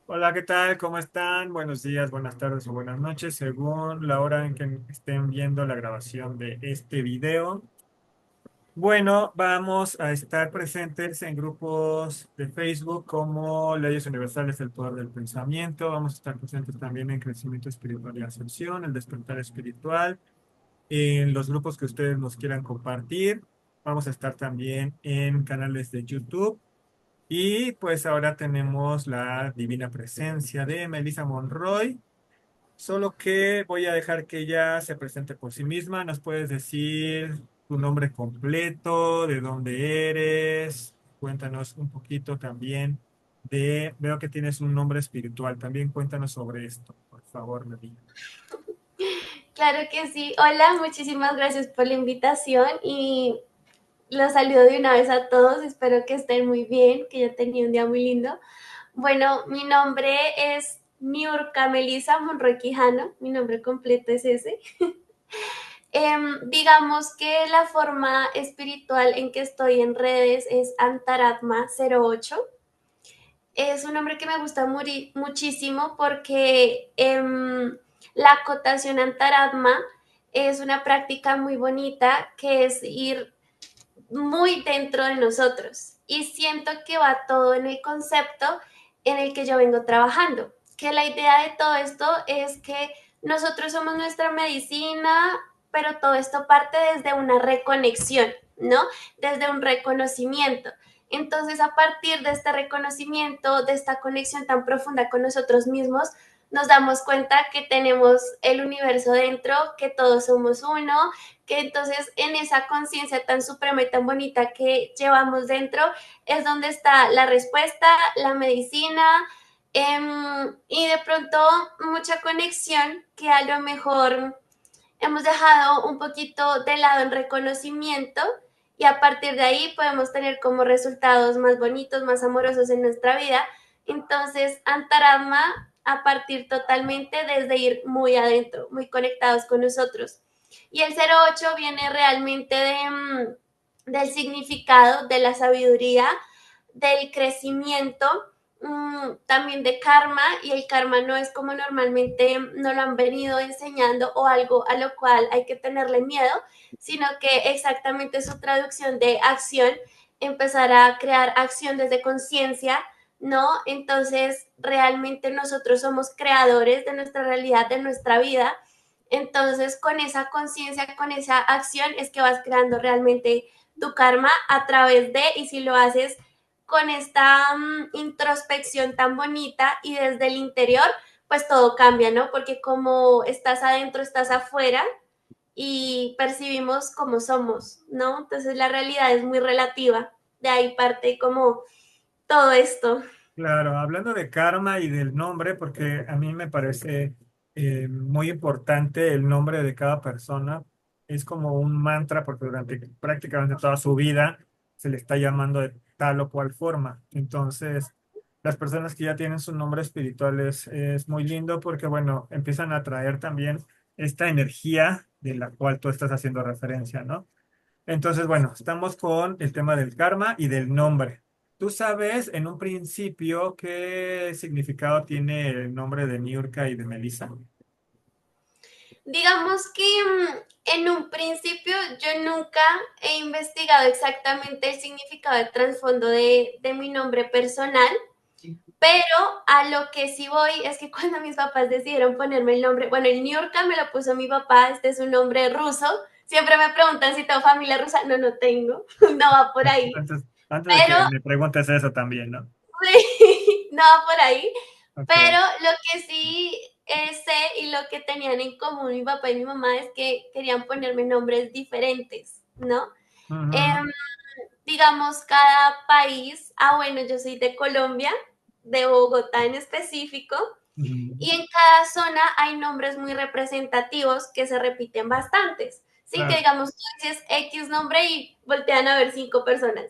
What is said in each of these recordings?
Hola, ¿qué tal? ¿Cómo están? Buenos días, buenas tardes o buenas noches, según la hora en que estén viendo la grabación de este video. Bueno, vamos a estar presentes en grupos de Facebook como Leyes Universales del Poder del Pensamiento. Vamos a estar presentes también en Crecimiento Espiritual y Ascensión, el Despertar Espiritual, en los grupos que ustedes nos quieran compartir. Vamos a estar también en canales de YouTube. Y pues ahora tenemos la divina presencia de Melissa Monroy, solo que voy a dejar que ella se presente por sí misma. ¿Nos puedes decir tu nombre completo, de dónde eres? Cuéntanos un poquito también veo que tienes un nombre espiritual, también cuéntanos sobre esto, por favor, Melissa. Claro que sí. Hola, muchísimas gracias por la invitación y los saludo de una vez a todos. Espero que estén muy bien, que yo tenía un día muy lindo. Bueno, mi nombre es Niurka Melissa Monroy Quijano. Mi nombre completo es ese. Digamos que la forma espiritual en que estoy en redes es Antaratma 08. Es un nombre que me gusta muchísimo porque la acotación antaratma es una práctica muy bonita que es ir muy dentro de nosotros y siento que va todo en el concepto en el que yo vengo trabajando, que la idea de todo esto es que nosotros somos nuestra medicina, pero todo esto parte desde una reconexión, ¿no? Desde un reconocimiento. Entonces, a partir de este reconocimiento, de esta conexión tan profunda con nosotros mismos, nos damos cuenta que tenemos el universo dentro, que todos somos uno, que entonces en esa conciencia tan suprema y tan bonita que llevamos dentro es donde está la respuesta, la medicina y de pronto mucha conexión que a lo mejor hemos dejado un poquito de lado en reconocimiento y a partir de ahí podemos tener como resultados más bonitos, más amorosos en nuestra vida. Entonces, Antaratma a partir totalmente desde ir muy adentro, muy conectados con nosotros. Y el 08 viene realmente del significado, de la sabiduría, del crecimiento, también de karma, y el karma no es como normalmente nos lo han venido enseñando o algo a lo cual hay que tenerle miedo, sino que exactamente su traducción de acción, empezar a crear acción desde conciencia, ¿no? Entonces, realmente nosotros somos creadores de nuestra realidad, de nuestra vida. Entonces, con esa conciencia, con esa acción, es que vas creando realmente tu karma a través de, y si lo haces con esta introspección tan bonita y desde el interior, pues todo cambia, ¿no? Porque como estás adentro, estás afuera y percibimos como somos, ¿no? Entonces la realidad es muy relativa. De ahí parte como todo esto. Claro, hablando de karma y del nombre, porque a mí me parece muy importante el nombre de cada persona. Es como un mantra porque durante prácticamente toda su vida se le está llamando de tal o cual forma. Entonces, las personas que ya tienen su nombre espiritual es muy lindo porque, bueno, empiezan a traer también esta energía de la cual tú estás haciendo referencia, ¿no? Entonces, bueno, estamos con el tema del karma y del nombre. ¿Tú sabes en un principio qué significado tiene el nombre de Niurka y de Melissa? Digamos que en un principio yo nunca he investigado exactamente el significado de trasfondo de mi nombre personal. Pero a lo que sí voy es que cuando mis papás decidieron ponerme el nombre, bueno, el Niurka me lo puso mi papá, este es un nombre ruso. Siempre me preguntan si tengo familia rusa. No, no tengo, no va por ahí. Antes de Pero, que me preguntes eso también, ¿no? sí, no va por ahí. Ok. Pero lo que sí sé y lo que tenían en común mi papá y mi mamá es que querían ponerme nombres diferentes, ¿no? Ujú, Em, digamos, cada país, bueno, yo soy de Colombia, de Bogotá en específico, ujú. y en cada zona hay nombres muy representativos que se repiten bastantes. Sí, que Claro. digamos, tú dices X nombre y voltean a ver 5 personas.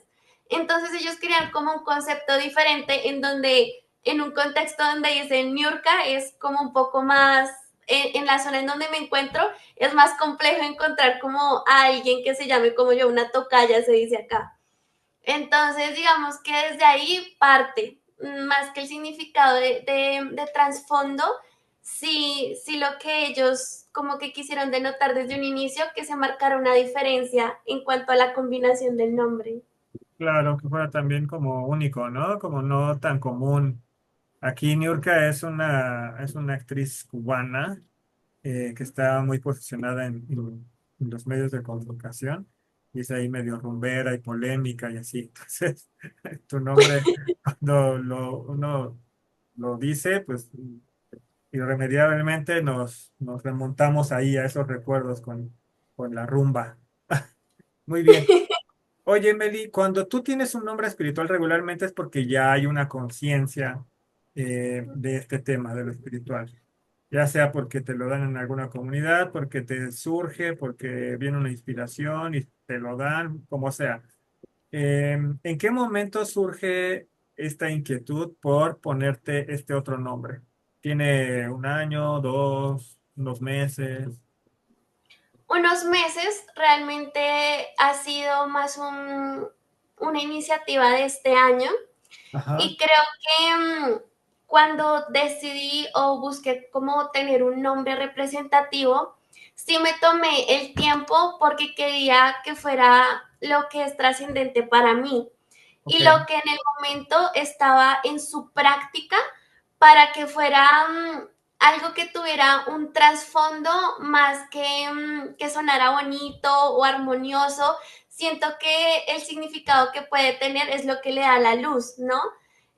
Entonces ellos crean como un concepto diferente en donde, en un contexto donde dicen Niurka es como un poco más, en la zona en donde me encuentro, es más complejo encontrar como a alguien que se llame como yo, una tocaya se dice acá. Entonces, digamos que desde ahí parte. más que el significado de trasfondo, sí, sí lo que ellos como que quisieron denotar desde un inicio, que se marcara una diferencia en cuanto a la combinación del nombre. Claro, que fuera también como único, ¿no? Como no tan común. Aquí Niurka es una actriz cubana que está muy posicionada en los medios de comunicación y es ahí medio rumbera y polémica y así. Entonces, tu nombre, cuando uno lo dice, pues irremediablemente nos remontamos ahí a esos recuerdos con la rumba. Muy bien. Oye, Meli, cuando tú tienes un nombre espiritual regularmente es porque ya hay una conciencia de este tema, de lo espiritual. Ya sea porque te lo dan en alguna comunidad, porque te surge, porque viene una inspiración y te lo dan, como sea. ¿En qué momento surge esta inquietud por ponerte este otro nombre? ¿Tiene un año, dos, unos meses? Unos meses realmente ha sido más una iniciativa de este año. Ajá, Y creo que cuando decidí o busqué cómo tener un nombre representativo, sí me tomé el tiempo porque quería que fuera lo que es trascendente para mí y lo ok. que en el momento estaba en su práctica para que fuera algo que tuviera un trasfondo más que sonara bonito o armonioso. Siento que el significado que puede tener es lo que le da la luz, ¿no?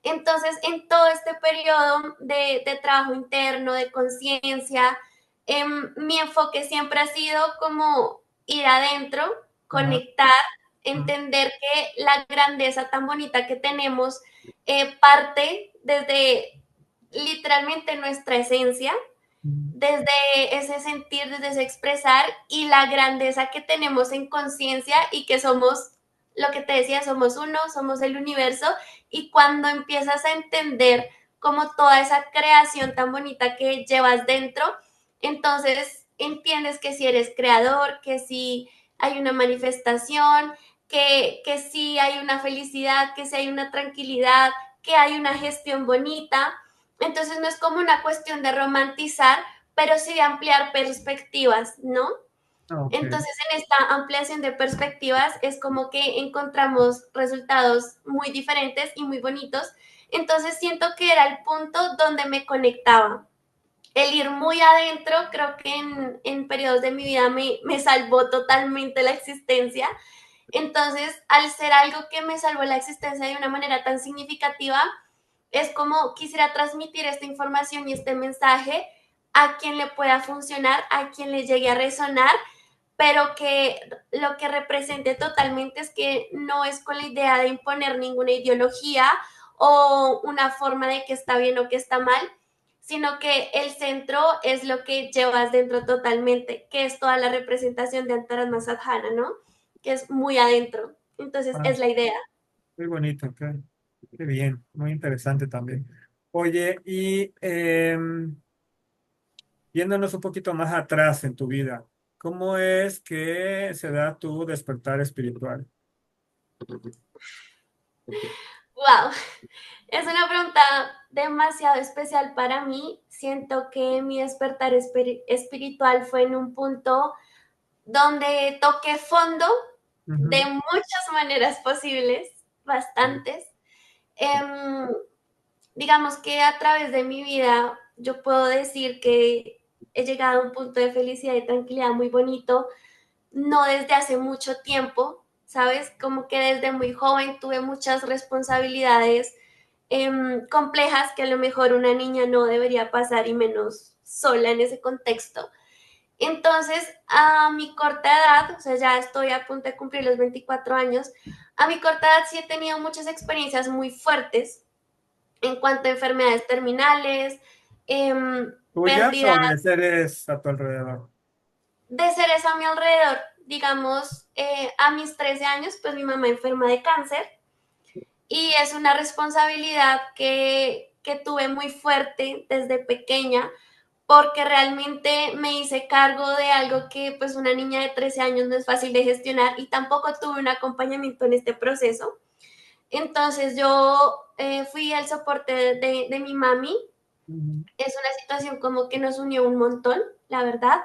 Entonces, en todo este periodo de trabajo interno, de conciencia, mi enfoque siempre ha sido como ir adentro, Ajá. conectar, Mm, entender que la grandeza tan bonita que tenemos parte desde literalmente nuestra esencia, mm, desde ese sentir, desde ese expresar y la grandeza que tenemos en conciencia y que somos, lo que te decía, somos uno, somos el universo y cuando empiezas a entender como toda esa creación tan bonita que llevas dentro, entonces entiendes que si eres creador, que si hay una manifestación, que si hay una felicidad, que si hay una tranquilidad, que hay una gestión bonita. Entonces no es como una cuestión de romantizar, pero sí de ampliar perspectivas, ¿no? ok. Entonces, en esta ampliación de perspectivas es como que encontramos resultados muy diferentes y muy bonitos. Entonces, siento que era el punto donde me conectaba. El ir muy adentro, creo que en periodos de mi vida me salvó totalmente la existencia. Entonces, al ser algo que me salvó la existencia de una manera tan significativa, es como quisiera transmitir esta información y este mensaje a quien le pueda funcionar, a quien le llegue a resonar, pero que lo que represente totalmente es que no es con la idea de imponer ninguna ideología o una forma de que está bien o que está mal, sino que el centro es lo que llevas dentro totalmente, que es toda la representación de Antaras Sadhana, ¿no? Que es muy adentro. Entonces, Ah, es la idea. muy bonito, qué bien, muy interesante también. Oye, y yéndonos un poquito más atrás en tu vida, ¿cómo es que se da tu despertar espiritual? Wow, es una pregunta demasiado especial para mí. Siento que mi despertar espiritual fue en un punto donde toqué fondo de Ujú, muchas maneras posibles, bastantes. Digamos que a través de mi vida yo puedo decir que he llegado a un punto de felicidad y tranquilidad muy bonito, no desde hace mucho tiempo, ¿sabes? Como que desde muy joven tuve muchas responsabilidades complejas que a lo mejor una niña no debería pasar y menos sola en ese contexto. Entonces, a mi corta edad, o sea, ya estoy a punto de cumplir los 24 años, a mi corta edad sí he tenido muchas experiencias muy fuertes en cuanto a enfermedades terminales, ¿tuyas pérdida o de seres a tu alrededor? de seres a mi alrededor. Digamos, a mis 13 años, pues mi mamá enferma de cáncer y es una responsabilidad que tuve muy fuerte desde pequeña porque realmente me hice cargo de algo que pues una niña de 13 años no es fácil de gestionar y tampoco tuve un acompañamiento en este proceso. Entonces yo fui al soporte de mi mami. Ujú. Es una situación como que nos unió un montón, la verdad,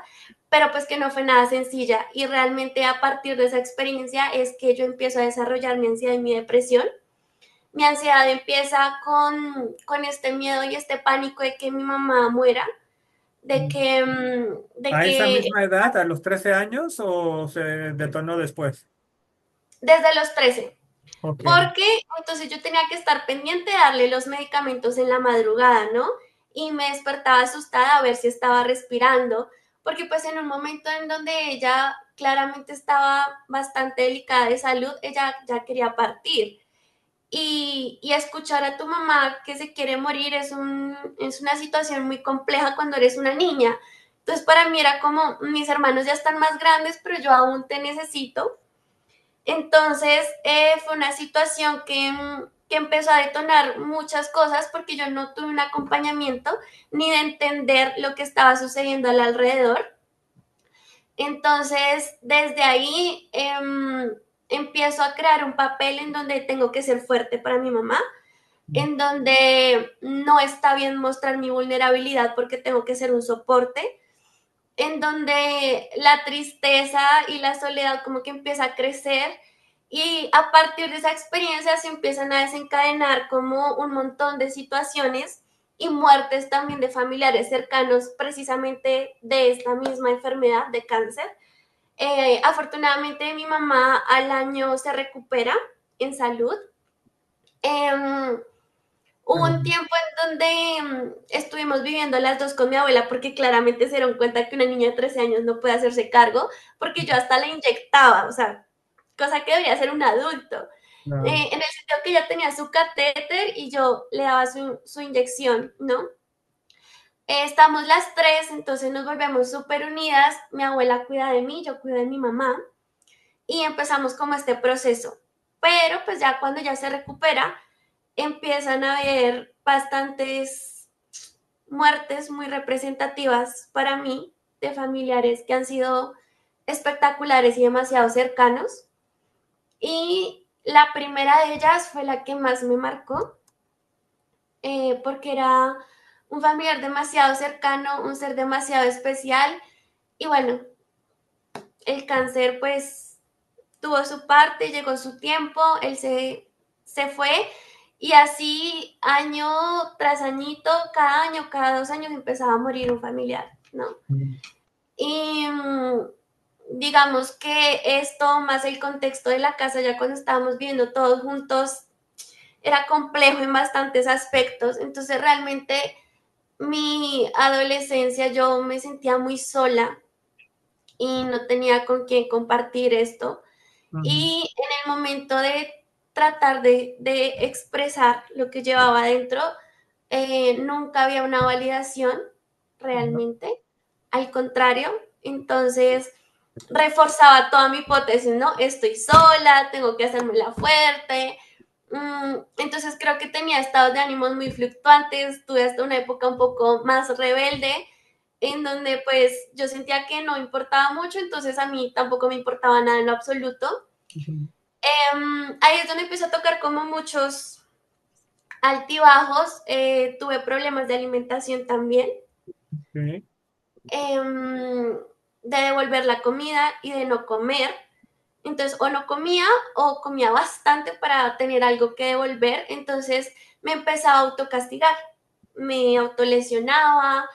pero pues que no fue nada sencilla. Y realmente a partir de esa experiencia es que yo empiezo a desarrollar mi ansiedad y mi depresión. Mi ansiedad empieza con este miedo y este pánico de que mi mamá muera, de ¿A esa que misma edad, a los 13 años, o se detonó después? desde los 13. Ok. Porque entonces yo tenía que estar pendiente de darle los medicamentos en la madrugada, ¿no? Y me despertaba asustada a ver si estaba respirando, porque pues en un momento en donde ella claramente estaba bastante delicada de salud, ella ya quería partir. Y escuchar a tu mamá que se quiere morir es una situación muy compleja cuando eres una niña. Entonces para mí era como, mis hermanos ya están más grandes, pero yo aún te necesito. Entonces fue una situación que empezó a detonar muchas cosas porque yo no tuve un acompañamiento ni de entender lo que estaba sucediendo al alrededor. Entonces, desde ahí empiezo a crear un papel en donde tengo que ser fuerte para mi mamá, en donde no está bien mostrar mi vulnerabilidad porque tengo que ser un soporte, en donde la tristeza y la soledad como que empieza a crecer y a partir de esa experiencia se empiezan a desencadenar como un montón de situaciones y muertes también de familiares cercanos precisamente de esta misma enfermedad de cáncer. Afortunadamente mi mamá al año se recupera en salud. Eh, Hubo un Mm. tiempo en donde estuvimos viviendo las dos con mi abuela porque claramente se dieron cuenta que una niña de 13 años no puede hacerse cargo porque yo hasta la inyectaba, o sea, cosa que debería ser un adulto. No. En el sentido que ella tenía su catéter y yo le daba su inyección, ¿no? Estamos las tres, entonces nos volvemos súper unidas. Mi abuela cuida de mí, yo cuido de mi mamá y empezamos como este proceso. Pero pues ya cuando ya se recupera, empiezan a haber bastantes muertes muy representativas para mí de familiares que han sido espectaculares y demasiado cercanos. Y la primera de ellas fue la que más me marcó, porque era un familiar demasiado cercano, un ser demasiado especial. Y bueno, el cáncer pues tuvo su parte, llegó su tiempo, se fue y así año tras añito, cada año, cada 2 años empezaba a morir un familiar, ¿no? Mm. Y digamos que esto, más el contexto de la casa, ya cuando estábamos viviendo todos juntos, era complejo en bastantes aspectos, entonces realmente mi adolescencia yo me sentía muy sola y no tenía con quién compartir esto. Mm. Y en el momento de tratar de expresar lo que llevaba adentro, nunca había una validación No. realmente, al contrario, entonces reforzaba toda mi hipótesis, ¿no? Estoy sola, tengo que hacerme la fuerte. Entonces creo que tenía estados de ánimos muy fluctuantes, tuve hasta una época un poco más rebelde, en donde pues yo sentía que no importaba mucho, entonces a mí tampoco me importaba nada en lo absoluto. Ujú. Ahí es donde empiezo a tocar como muchos altibajos, tuve problemas de alimentación también, Sí. em, de devolver la comida y de no comer. Entonces, o no comía o comía bastante para tener algo que devolver. Entonces, me empezaba a autocastigar, me autolesionaba,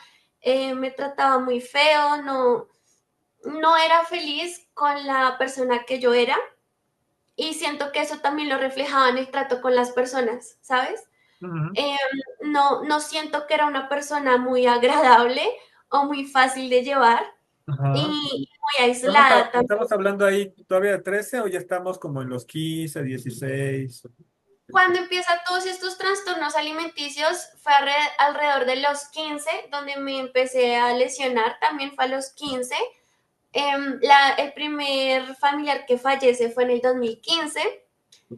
me trataba muy feo, no era feliz con la persona que yo era. Y siento que eso también lo reflejaba en el trato con las personas, ¿sabes? Ujú. Eh, no siento que era una persona muy agradable o muy fácil de llevar Ajá. y muy aislada también. ¿Estamos hablando ahí todavía de 13 o ya estamos como en los 15, 16? Cuando empiezan todos estos trastornos alimenticios fue alrededor de los 15 donde me empecé a lesionar, también fue a los 15. El primer familiar que fallece fue en el 2015,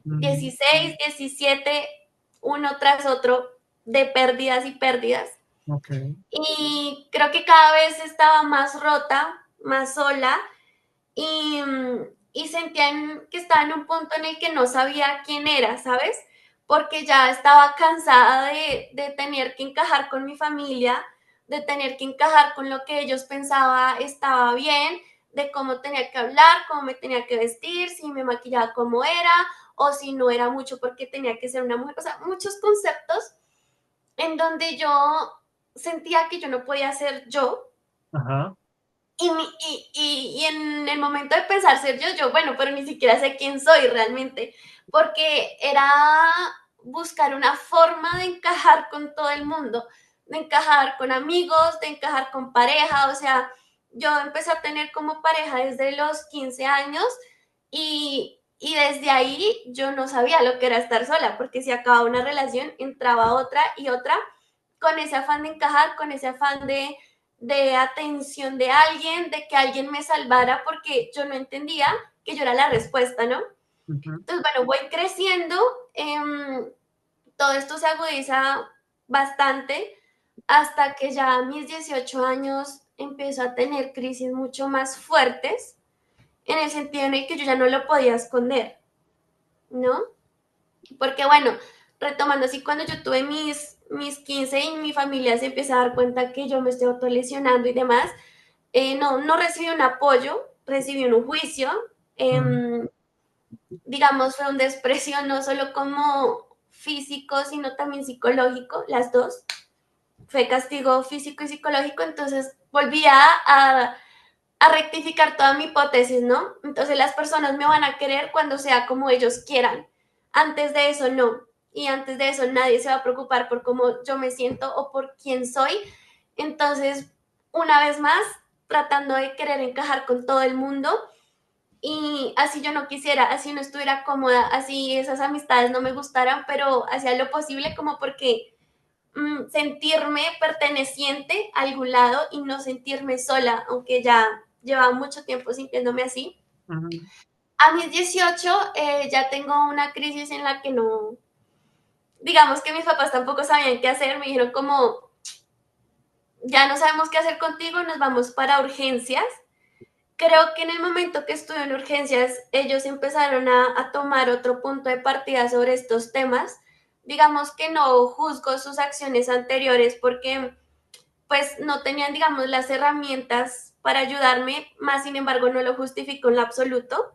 Mm. 16, 17, uno tras otro de pérdidas y pérdidas. Ok. Y creo que cada vez estaba más rota, más sola. Y y sentía que estaba en un punto en el que no sabía quién era, ¿sabes? Porque ya estaba cansada de tener que encajar con mi familia, de tener que encajar con lo que ellos pensaban estaba bien, de cómo tenía que hablar, cómo me tenía que vestir, si me maquillaba como era, o si no era mucho porque tenía que ser una mujer. O sea, muchos conceptos en donde yo sentía que yo no podía ser yo. Ajá, Y en el momento de pensar ser yo, bueno, pero ni siquiera sé quién soy realmente, porque era buscar una forma de encajar con todo el mundo, de encajar con amigos, de encajar con pareja, o sea, yo empecé a tener como pareja desde los 15 años y desde ahí yo no sabía lo que era estar sola, porque si acababa una relación, entraba otra y otra, con ese afán de encajar, con ese afán de atención de alguien, de que alguien me salvara, porque yo no entendía que yo era la respuesta, ¿no? ujú, Entonces, bueno, voy creciendo, todo esto se agudiza bastante hasta que ya a mis 18 años empiezo a tener crisis mucho más fuertes, en el sentido en el que yo ya no lo podía esconder, ¿no? Porque bueno, retomando así, cuando yo tuve mis 15 y mi familia se empieza a dar cuenta que yo me estoy autolesionando y demás, no recibí un apoyo, recibí un juicio, ujú, eh, digamos, fue un desprecio no solo como físico, sino también psicológico, las dos. Fue castigo físico y psicológico, entonces volví a rectificar toda mi hipótesis, ¿no? Entonces las personas me van a querer cuando sea como ellos quieran. Antes de eso no. Y antes de eso nadie se va a preocupar por cómo yo me siento o por quién soy. Entonces, una vez más, tratando de querer encajar con todo el mundo y así yo no quisiera, así no estuviera cómoda, así esas amistades no me gustaran, pero hacía lo posible como porque sentirme perteneciente a algún lado y no sentirme sola, aunque ya llevaba mucho tiempo sintiéndome así. ujú. A mis 18 ya tengo una crisis en la que no, digamos que mis papás tampoco sabían qué hacer, me dijeron como, ya no sabemos qué hacer contigo, nos vamos para urgencias. Creo que en el momento que estuve en urgencias, ellos empezaron a tomar otro punto de partida sobre estos temas. Digamos que no juzgo sus acciones anteriores porque pues no tenían, digamos, las herramientas para ayudarme, más sin embargo no lo justifico en lo absoluto,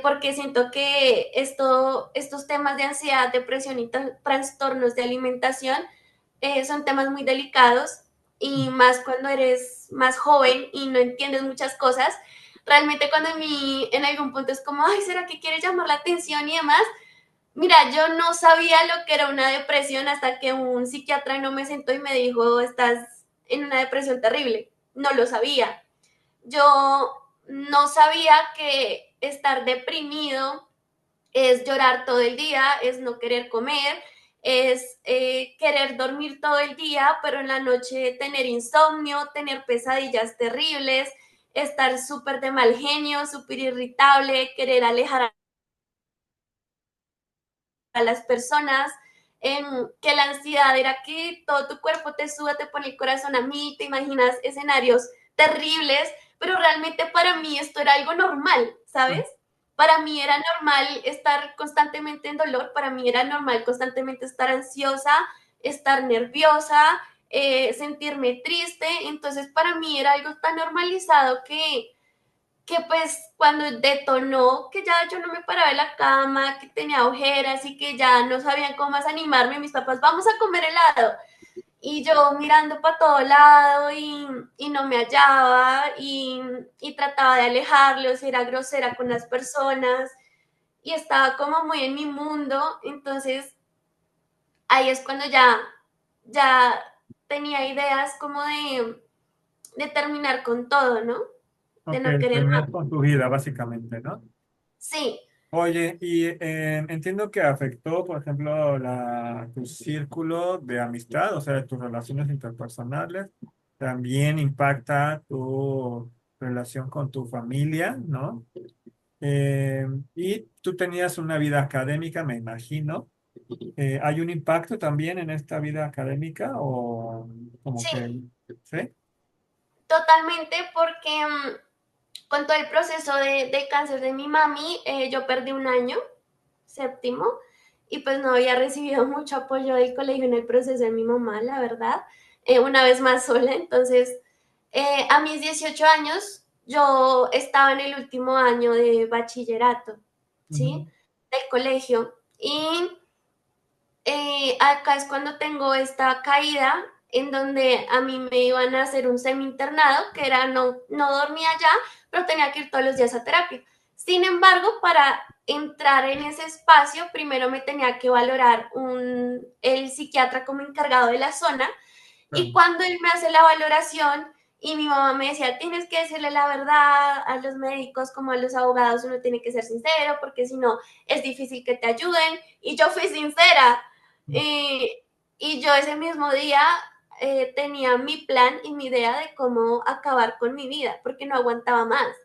porque siento que estos temas de ansiedad, depresión y trastornos de alimentación son temas muy delicados y más cuando eres más joven y no entiendes muchas cosas. Realmente cuando en algún punto es como, ay, ¿será que quiere llamar la atención y demás? Mira, yo no sabía lo que era una depresión hasta que un psiquiatra no me sentó y me dijo, estás en una depresión terrible. No lo sabía. Yo no sabía que estar deprimido es llorar todo el día, es no querer comer, es querer dormir todo el día, pero en la noche tener insomnio, tener pesadillas terribles, estar súper de mal genio, súper irritable, querer alejar a las personas, que la ansiedad era que todo tu cuerpo te suba, te pone el corazón a mí, te imaginas escenarios terribles, pero realmente para mí esto era algo normal, ¿sabes? Para mí era normal estar constantemente en dolor, para mí era normal constantemente estar ansiosa, estar nerviosa, sentirme triste, entonces para mí era algo tan normalizado que pues cuando detonó, que ya yo no me paraba de la cama, que tenía ojeras y que ya no sabían cómo más animarme, mis papás, vamos a comer helado. Y yo mirando para todo lado y no me hallaba y trataba de alejarlos, era grosera con las personas y estaba como muy en mi mundo. Entonces ahí es cuando ya tenía ideas como de terminar con todo, ¿no? De Ok, no querer más. terminar con tu vida, básicamente, ¿no? Sí, Oye, y entiendo que afectó, por ejemplo, tu círculo de amistad, o sea, tus relaciones interpersonales, también impacta tu relación con tu familia, ¿no? Eh, y tú tenías una vida académica, me imagino. ¿Hay un impacto también en esta vida académica o como sí, que, sí? totalmente, porque con todo el proceso de cáncer de mi mami, yo perdí un año, séptimo, y pues no había recibido mucho apoyo del colegio en el proceso de mi mamá, la verdad, una vez más sola. Entonces, a mis 18 años, yo estaba en el último año de bachillerato, ¿sí? Ujú, Del colegio. Y acá es cuando tengo esta caída en donde a mí me iban a hacer un semi-internado, que era no dormía ya, pero tenía que ir todos los días a terapia. Sin embargo, para entrar en ese espacio, primero me tenía que valorar el psiquiatra como encargado de la zona, y claro. cuando él me hace la valoración y mi mamá me decía, tienes que decirle la verdad a los médicos como a los abogados, uno tiene que ser sincero porque si no es difícil que te ayuden. Y yo fui sincera. Eh, y yo ese mismo día tenía mi plan y mi idea de cómo acabar con mi vida porque no aguantaba más.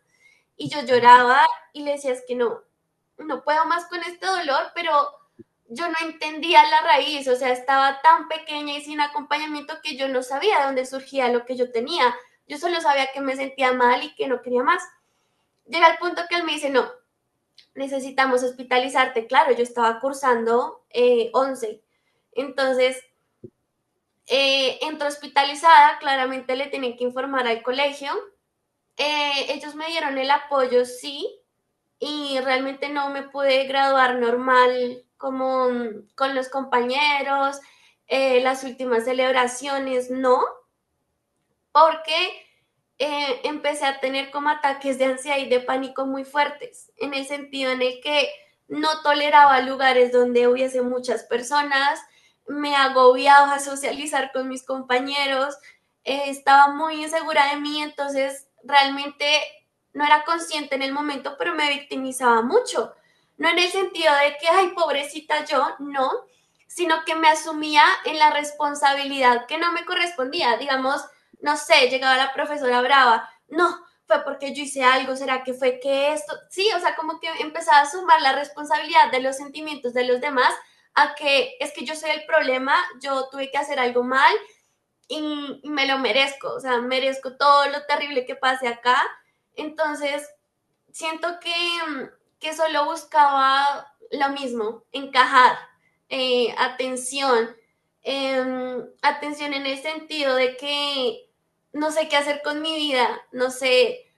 Y yo lloraba y le decía, es que no puedo más con este dolor, pero yo no entendía la raíz, o sea, estaba tan pequeña y sin acompañamiento que yo no sabía de dónde surgía lo que yo tenía. Yo solo sabía que me sentía mal y que no quería más. Llega el punto que él me dice, no, necesitamos hospitalizarte. Claro, yo estaba cursando 11. Entonces, entró hospitalizada, claramente le tienen que informar al colegio. Ellos me dieron el apoyo, sí, y realmente no me pude graduar normal como con los compañeros, las últimas celebraciones, no, porque empecé a tener como ataques de ansiedad y de pánico muy fuertes, en el sentido en el que no toleraba lugares donde hubiese muchas personas, me agobiaba a socializar con mis compañeros, estaba muy insegura de mí, entonces realmente no era consciente en el momento, pero me victimizaba mucho. No en el sentido de que, ay, pobrecita yo, no, sino que me asumía en la responsabilidad que no me correspondía. Digamos, no sé, llegaba la profesora brava, no, fue porque yo hice algo, será que fue que esto, sí, o sea, como que empezaba a sumar la responsabilidad de los sentimientos de los demás a que es que yo soy el problema, yo tuve que hacer algo mal y me lo merezco, o sea, merezco todo lo terrible que pase acá. Entonces, siento que solo buscaba lo mismo, encajar, atención, atención en el sentido de que no sé qué hacer con mi vida, no sé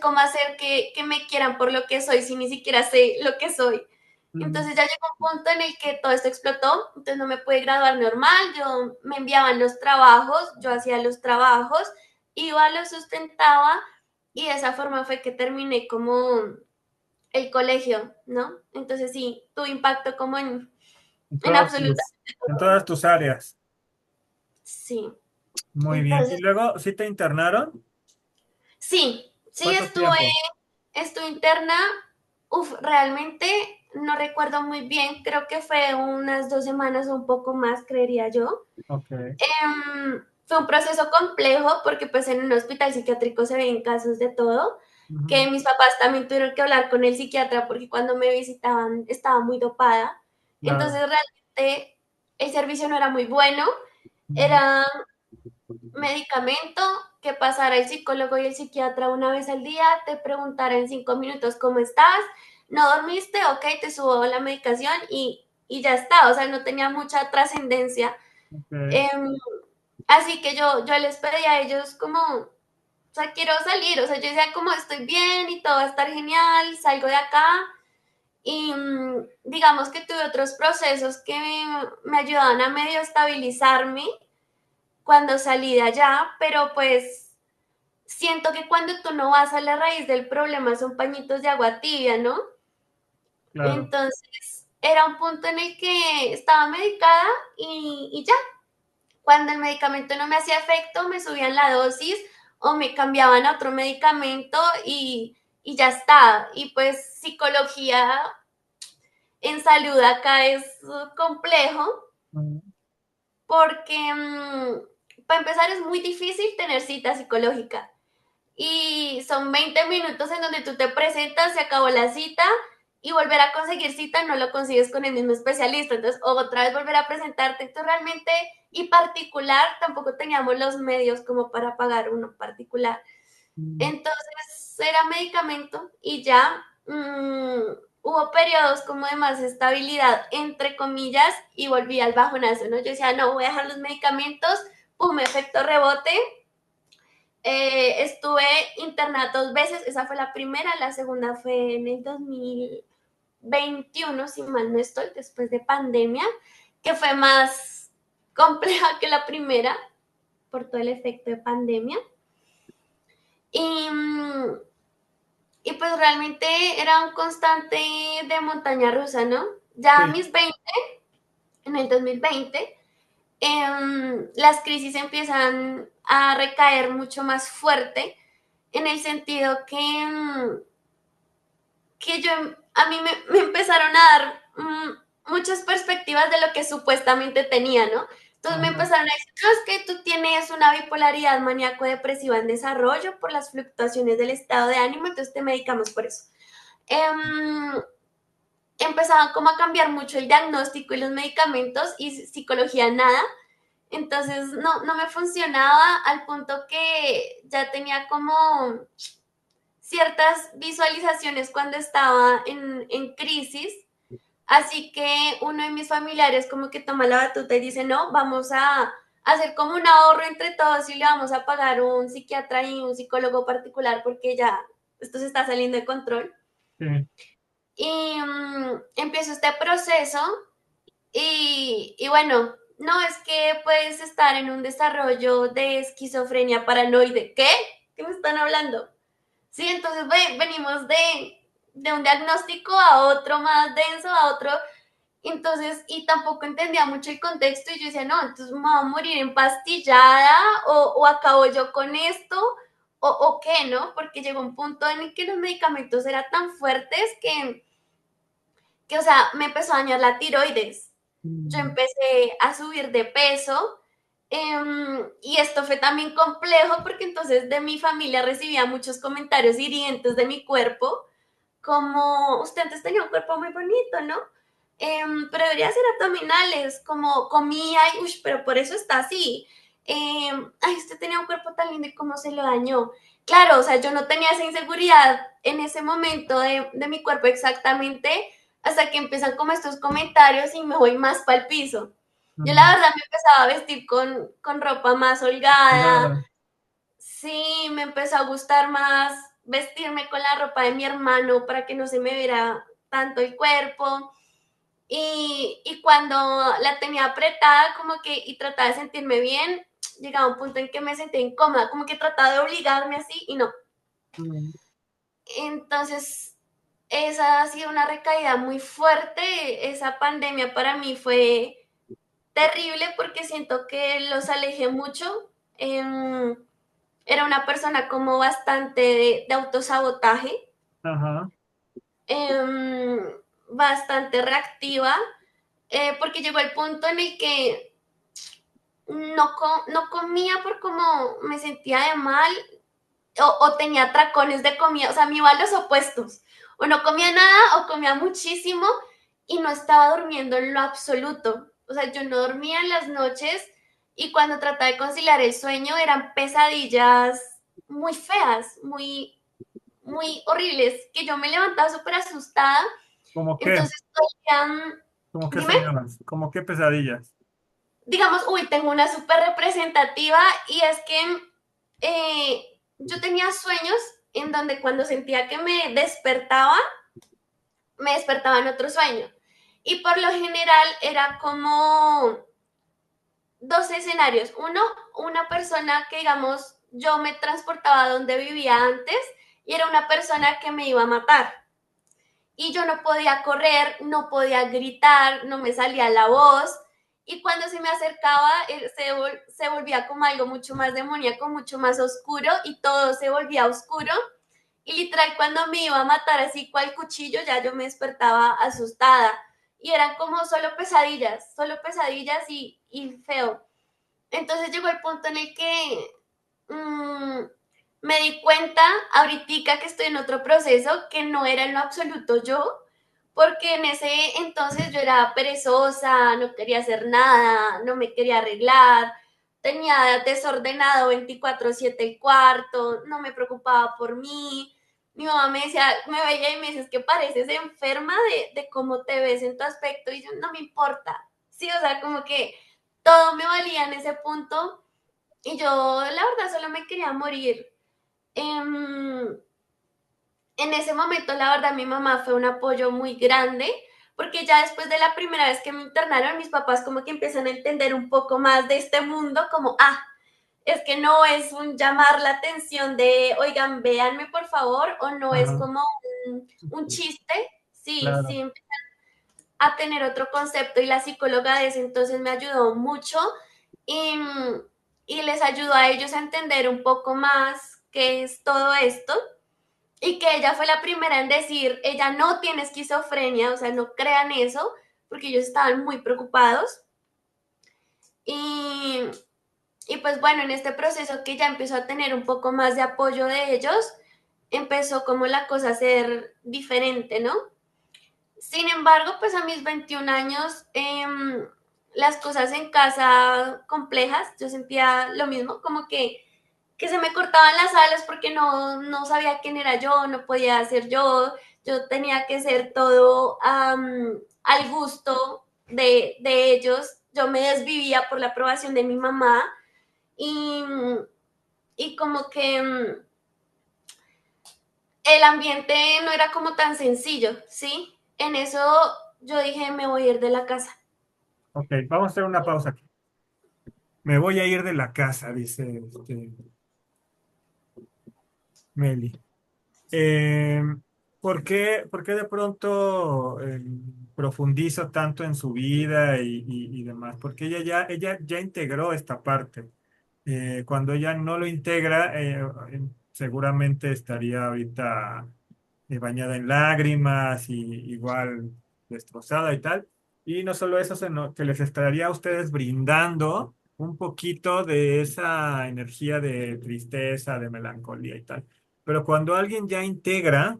cómo hacer que me quieran por lo que soy, si ni siquiera sé lo que soy. Mm, Entonces ya llegó un punto en el que todo esto explotó, entonces no me pude graduar normal, yo me enviaban los trabajos, yo hacía los trabajos, iba, los sustentaba y de esa forma fue que terminé como el colegio, ¿no? Entonces sí, tuvo impacto como En en todas absolutamente en todo. todas tus áreas. Sí. Muy bien. Entonces, ¿Y luego sí te internaron? sí ¿Cuánto estuve, tiempo? estuve interna, realmente no recuerdo muy bien, creo que fue unas 2 semanas o un poco más, creería yo. Ok. Fue un proceso complejo porque pues en un hospital psiquiátrico se ven casos de todo, que Ujú, mis papás también tuvieron que hablar con el psiquiatra porque cuando me visitaban estaba muy dopada. Entonces claro. realmente el servicio no era muy bueno, Ujú, era medicamento, que pasara el psicólogo y el psiquiatra una vez al día, te preguntara en 5 minutos cómo estás, no dormiste, ok, te subo la medicación y ya está, o sea, no tenía mucha trascendencia. ok. Em, Así que yo les pedí a ellos como, o sea, quiero salir, o sea, yo decía como estoy bien y todo va a estar genial, salgo de acá y digamos que tuve otros procesos que me ayudaban a medio estabilizarme cuando salí de allá, pero pues siento que cuando tú no vas a la raíz del problema son pañitos de agua tibia, ¿no? Claro. Entonces era un punto en el que estaba medicada y ya, cuando el medicamento no me hacía efecto, me subían la dosis o me cambiaban a otro medicamento y ya está. Y pues psicología en salud acá es complejo Ujú, porque para empezar es muy difícil tener cita psicológica. Y son 20 minutos en donde tú te presentas, se acabó la cita y volver a conseguir cita no lo consigues con el mismo especialista. Entonces, otra vez volver a presentarte. Entonces, realmente, y particular, tampoco teníamos los medios como para pagar uno particular. Mm. Entonces era medicamento y ya hubo periodos como de más estabilidad, entre comillas, y volví al bajonazo, ¿no? Yo decía, no, voy a dejar los medicamentos, pum, efecto rebote. Estuve internada 2 veces, esa fue la primera, la segunda fue en el 2021, si mal no estoy, después de pandemia, que fue más compleja que la primera por todo el efecto de pandemia. Y, y pues realmente era un constante de montaña rusa, ¿no? Ya a Sí, mis 20, en el 2020, las crisis empiezan a recaer mucho más fuerte en el sentido que a mí me empezaron a dar muchas perspectivas de lo que supuestamente tenía, ¿no? Entonces me ajá, empezaron a decir, no, es que tú tienes una bipolaridad maníaco-depresiva en desarrollo por las fluctuaciones del estado de ánimo, entonces te medicamos por eso. Eh, Empezaban como a cambiar mucho el diagnóstico y los medicamentos y psicología nada. Entonces no me funcionaba al punto que ya tenía como ciertas visualizaciones cuando estaba en crisis. Así que uno de mis familiares como que toma la batuta y dice, no, vamos a hacer como un ahorro entre todos y le vamos a pagar un psiquiatra y un psicólogo particular porque ya esto se está saliendo de control. sí. Y empiezo este proceso y bueno, no es que puedes estar en un desarrollo de esquizofrenia paranoide. ¿Qué? ¿Qué me están hablando? Sí, entonces venimos de un diagnóstico a otro más denso, a otro. Entonces, y tampoco entendía mucho el contexto y yo decía, no, entonces me voy a morir empastillada o acabo yo con esto o qué, ¿no? Porque llegó un punto en el que los medicamentos eran tan fuertes o sea, me empezó a dañar la tiroides. Yo Mm. empecé a subir de peso. Y esto fue también complejo porque entonces de mi familia recibía muchos comentarios hirientes de mi cuerpo, como usted antes tenía un cuerpo muy bonito, ¿no? Pero debería hacer abdominales, como comía, y, uy, pero por eso está así. Ay, usted tenía un cuerpo tan lindo y cómo se lo dañó. Claro, o sea, yo no tenía esa inseguridad en ese momento de mi cuerpo exactamente, hasta que empiezan como estos comentarios y me voy más para el piso. Yo la Mm. verdad me empezaba a vestir con ropa más holgada, Claro. sí, me empezó a gustar más vestirme con la ropa de mi hermano para que no se me viera tanto el cuerpo. Y cuando la tenía apretada, como que, y trataba de sentirme bien, llegaba un punto en que me sentía incómoda, como que trataba de obligarme así y no. Mm. Entonces, esa ha sido una recaída muy fuerte. Esa pandemia para mí fue terrible porque siento que los alejé mucho. Era una persona como bastante de autosabotaje, Ajá. eh, bastante reactiva, porque llegó el punto en el que no comía por cómo me sentía de mal o tenía tracones de comida, o sea, me iba a los opuestos, o no comía nada o comía muchísimo y no estaba durmiendo en lo absoluto, o sea, yo no dormía en las noches y cuando trataba de conciliar el sueño eran pesadillas muy feas, muy horribles, que yo me levantaba súper asustada, ¿Cómo qué? entonces, todavía, ¿Cómo qué dime, soñabas? ¿Cómo qué pesadillas? digamos, uy, tengo una súper representativa y es que yo tenía sueños en donde cuando sentía que me despertaba en otro sueño. Y por lo general era como dos escenarios. Uno, una persona que, digamos, yo me transportaba a donde vivía antes y era una persona que me iba a matar. Y yo no podía correr, no podía gritar, no me salía la voz. Y cuando se me acercaba, se volvía como algo mucho más demoníaco, mucho más oscuro y todo se volvía oscuro. Y literal, cuando me iba a matar así cual cuchillo, ya yo me despertaba asustada. Y eran como solo pesadillas y feo. Entonces llegó el punto en el que me di cuenta ahorita que estoy en otro proceso que no era en lo absoluto yo, porque en ese entonces yo era perezosa, no quería hacer nada, no me quería arreglar, tenía desordenado 24/7 el cuarto, no me preocupaba por mí. Mi mamá me decía, me veía y me dice, es que pareces enferma de cómo te ves en tu aspecto. Y yo, no me importa. Sí, o sea, como que todo me valía en ese punto. Y yo, la verdad, solo me quería morir. En, en ese momento, la verdad, mi mamá fue un apoyo muy grande, porque ya después de la primera vez que me internaron, mis papás como que empiezan a entender un poco más de este mundo, como, es que no es un llamar la atención de, oigan, véanme por favor, o no es Ajá, como un chiste, sí, claro. sí, a tener otro concepto y la psicóloga de ese entonces me ayudó mucho y, y les ayudó a ellos a entender un poco más qué es todo esto y que ella fue la primera en decir, ella no tiene esquizofrenia, o sea, no crean eso, porque ellos estaban muy preocupados. Y, y pues bueno, en este proceso que ya empezó a tener un poco más de apoyo de ellos, empezó como la cosa a ser diferente, ¿no? Sin embargo, pues a mis 21 años, las cosas en casa complejas, yo sentía lo mismo, como que se me cortaban las alas porque no sabía quién era yo, no podía ser yo tenía que ser todo al gusto de ellos, yo me desvivía por la aprobación de mi mamá y, y como que el ambiente no era como tan sencillo, ¿sí? En eso yo dije, me voy a ir de la casa. Ok, vamos a hacer una pausa aquí. Me voy a ir de la casa, dice Meli. Eh, por qué de pronto profundizo tanto en su vida y demás? Porque ella ya integró esta parte. Cuando ella no lo integra, seguramente estaría ahorita bañada en lágrimas y igual destrozada y tal. Y no solo eso, sino que les estaría a ustedes brindando un poquito de esa energía de tristeza, de melancolía y tal. Pero cuando alguien ya integra,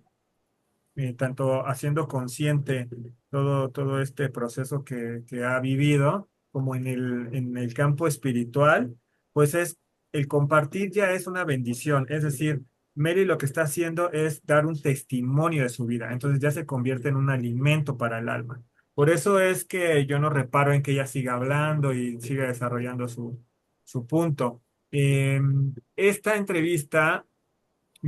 tanto haciendo consciente todo este proceso que ha vivido, como en el campo espiritual, pues el compartir ya es una bendición. Es decir, Mary lo que está haciendo es dar un testimonio de su vida. Entonces ya se convierte en un alimento para el alma. Por eso es que yo no reparo en que ella siga hablando y siga desarrollando su punto. Esta entrevista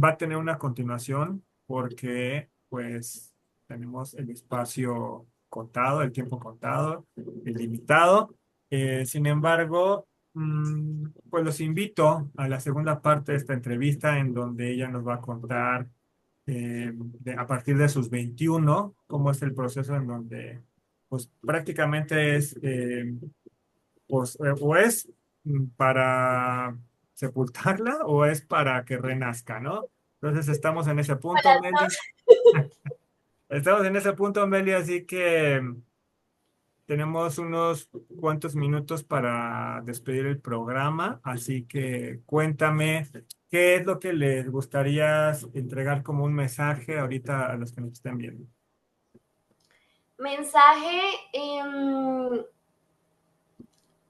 va a tener una continuación porque pues tenemos el espacio contado, el tiempo contado, el limitado. Sin embargo, pues los invito a la segunda parte de esta entrevista en donde ella nos va a contar a partir de sus 21 cómo es el proceso en donde pues prácticamente o es para sepultarla o es para que renazca, ¿no? Entonces estamos en ese punto, Las Meli. dos. Estamos en ese punto, Meli, así que tenemos unos cuantos minutos para despedir el programa, así que cuéntame qué es lo que les gustaría entregar como un mensaje ahorita a los que nos estén viendo. Mensaje,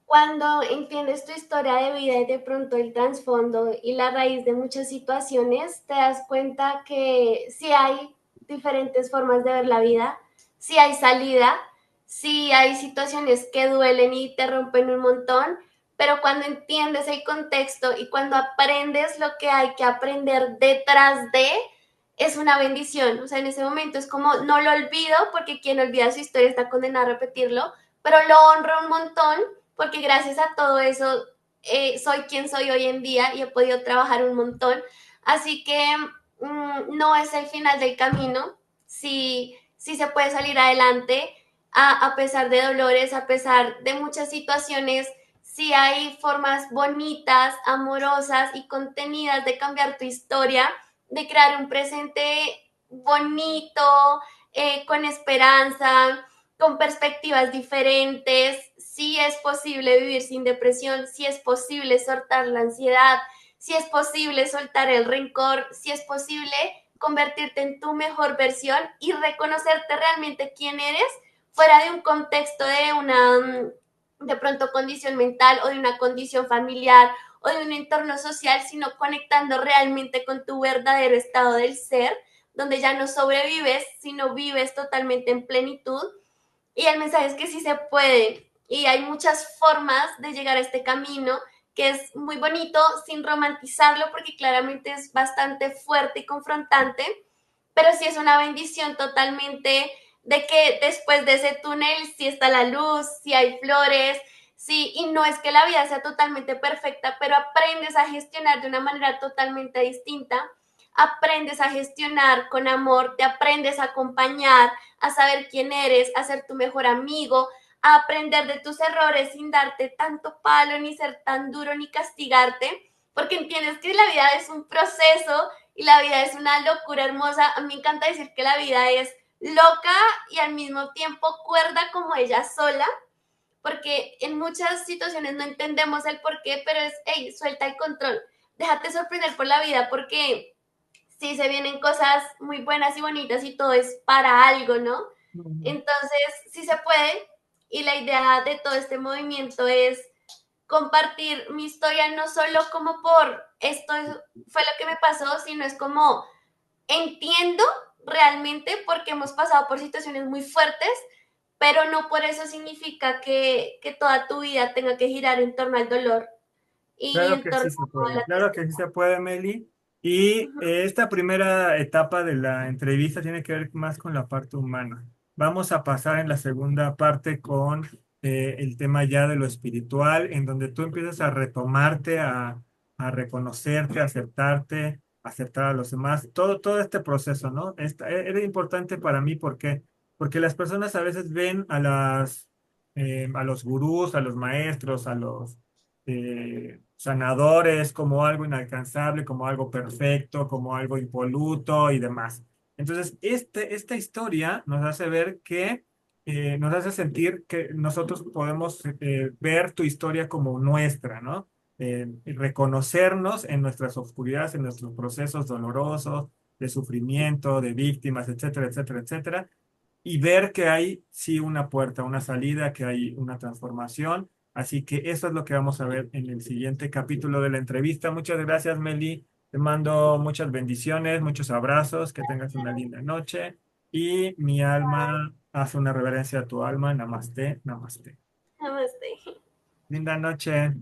cuando entiendes tu historia de vida y de pronto el trasfondo y la raíz de muchas situaciones, te das cuenta que sí hay diferentes formas de ver la vida, sí hay salida, sí hay situaciones que duelen y te rompen un montón, pero cuando entiendes el contexto y cuando aprendes lo que hay que aprender detrás de, es una bendición. O sea, en ese momento es como, no lo olvido porque quien olvida su historia está condenado a repetirlo, pero lo honro un montón porque gracias a todo eso soy quien soy hoy en día y he podido trabajar un montón. Así que no es el final del camino, sí se puede salir adelante a pesar de dolores, a pesar de muchas situaciones, sí hay formas bonitas, amorosas y contenidas de cambiar tu historia, de crear un presente bonito, con esperanza, con perspectivas diferentes, sí es posible vivir sin depresión, sí es posible soltar la ansiedad, sí es posible soltar el rencor, sí es posible convertirte en tu mejor versión y reconocerte realmente quién eres fuera de un contexto de una de pronto condición mental o de una condición familiar o de un entorno social, sino conectando realmente con tu verdadero estado del ser, donde ya no sobrevives, sino vives totalmente en plenitud. Y el mensaje es que sí se puede y hay muchas formas de llegar a este camino que es muy bonito sin romantizarlo porque claramente es bastante fuerte y confrontante, pero sí es una bendición totalmente de que después de ese túnel sí está la luz, sí hay flores, sí, y no es que la vida sea totalmente perfecta, pero aprendes a gestionar de una manera totalmente distinta, aprendes a gestionar con amor, te aprendes a acompañar, a saber quién eres, a ser tu mejor amigo, a aprender de tus errores sin darte tanto palo, ni ser tan duro, ni castigarte, porque entiendes que la vida es un proceso y la vida es una locura hermosa. A mí me encanta decir que la vida es loca y al mismo tiempo cuerda como ella sola, porque en muchas situaciones no entendemos el por qué, pero es, hey, suelta el control, déjate sorprender por la vida, porque sí se vienen cosas muy buenas y bonitas y todo es para algo, ¿no? Ujú. Entonces, sí se puede y la idea de todo este movimiento es compartir mi historia no solo como por esto fue lo que me pasó, sino es como entiendo realmente porque hemos pasado por situaciones muy fuertes, pero no por eso significa que toda tu vida tenga que girar en torno al dolor y Claro en que sí torno se a puede, la claro que sí tristeza. se puede, Meli. Y Uh-huh. esta primera etapa de la entrevista tiene que ver más con la parte humana. Vamos a pasar en la segunda parte con el tema ya de lo espiritual, en donde tú empiezas a retomarte, a reconocerte, a aceptarte, aceptar a los demás, todo este proceso, ¿no? Era importante para mí porque las personas a veces ven a los gurús, a los maestros, a los sanadores como algo inalcanzable, como algo perfecto, como algo impoluto y demás. Entonces, esta historia nos hace ver nos hace sentir que nosotros podemos ver tu historia como nuestra, ¿no? Y reconocernos en nuestras oscuridades, en nuestros procesos dolorosos, de sufrimiento, de víctimas, etcétera, etcétera, etcétera, y ver que hay sí una puerta, una salida, que hay una transformación. Así que eso es lo que vamos a ver en el siguiente capítulo de la entrevista. Muchas gracias, Meli. Te mando muchas bendiciones, muchos abrazos, que tengas una linda noche. Y mi alma hace una reverencia a tu alma. Namaste, namaste. Namaste. Linda noche.